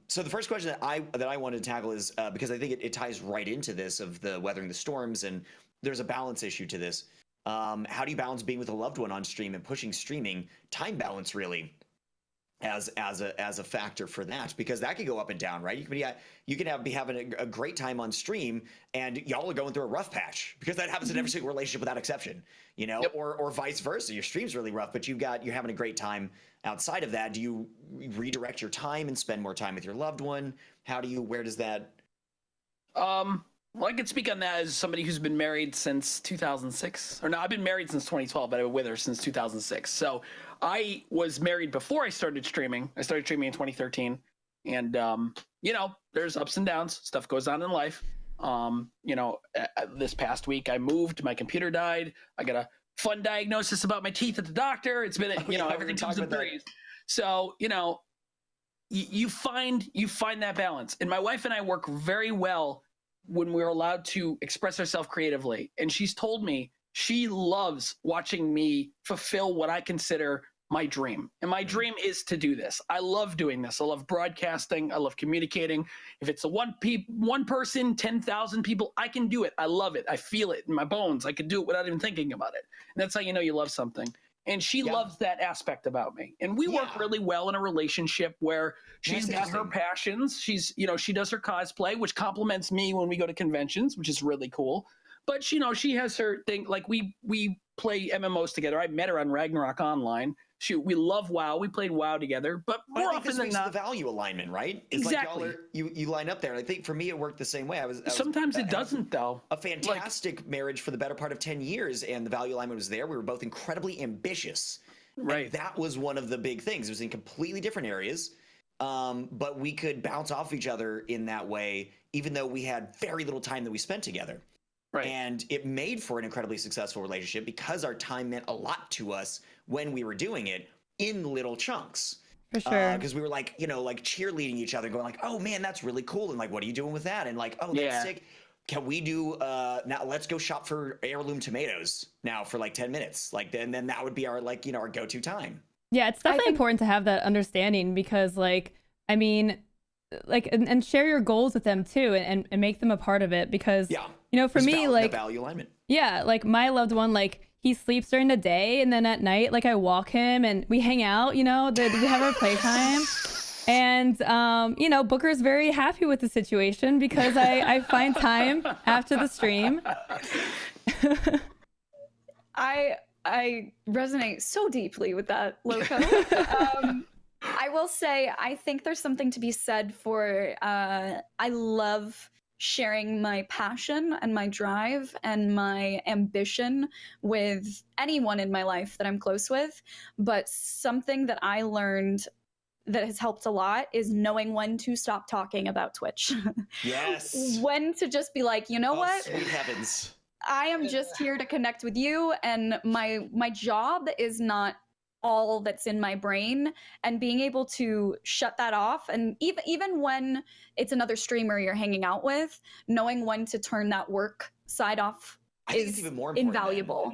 So the first question that I wanted to tackle is because I think it ties right into this of the weathering the storms, and there's a balance issue to this. How do you balance being with a loved one on stream and pushing streaming time balance really as a factor for that, because that could go up and down, right? You can be having a great time on stream and y'all are going through a rough patch, because that happens in every single relationship without exception, you know. Yep. Or vice versa. Your stream's really rough, but you're having a great time outside of that. Do you redirect your time and spend more time with your loved one? Where does that? Well, I can speak on that as somebody who's been married since 2006. Or no, I've been married since 2012, but I've been with her since 2006. So I was married before I started streaming. I started streaming in 2013. And, you know, there's ups and downs. Stuff goes on in life. You know, this past week I moved. My computer died. I got a fun diagnosis about my teeth at the doctor. It's been, you know, everything comes in threes. So, you know, you find that balance. And my wife and I work very well when we're allowed to express ourselves creatively. And she's told me she loves watching me fulfill what I consider my dream. And my dream is to do this. I love doing this. I love broadcasting. I love communicating. If it's a one person, 10,000 people, I can do it. I love it. I feel it in my bones. I can do it without even thinking about it. And that's how you know you love something. And she loves that aspect about me. And we work really well in a relationship where she's got her passions. She's, you know, she does her cosplay, which complements me when we go to conventions, which is really cool. But, you know, she has her thing. Like we play MMOs together. I met her on Ragnarok Online. We love WoW. We played WoW together, but more often than not, the value alignment, right? It's exactly. Like you line up there. And I think for me, it worked the same way. Sometimes it doesn't, though. A fantastic marriage for the better part of 10 years, and the value alignment was there. We were both incredibly ambitious. Right. And that was one of the big things. It was in completely different areas, but we could bounce off each other in that way, even though we had very little time that we spent together. Right. And it made for an incredibly successful relationship because our time meant a lot to us when we were doing it in little chunks. For sure. Because we were like, you know, like cheerleading each other, going like, oh man, that's really cool. And like, what are you doing with that? And like, oh, that's sick. Can we do, now let's go shop for heirloom tomatoes now for like 10 minutes. Like, then that would be our, like, you know, our go-to time. Yeah, it's definitely important to have that understanding because like, I mean, like, and share your goals with them too and make them a part of it because, you know, for me, like, the value alignment. Yeah, like my loved one, like, he sleeps during the day and then at night, like I walk him and we hang out, you know, we have our playtime. And, you know, Booker's very happy with the situation because I find time after the stream. I resonate so deeply with that, Loco. I will say, I think there's something to be said for, I love sharing my passion and my drive and my ambition with anyone in my life that I'm close with. But something that I learned that has helped a lot is knowing when to stop talking about Twitch. Yes. When to just be like, you know what? Sweet heavens. I am just here to connect with you, and my job is not all that's in my brain, and being able to shut that off, and even when it's another streamer you're hanging out with, knowing when to turn that work side off is even more invaluable.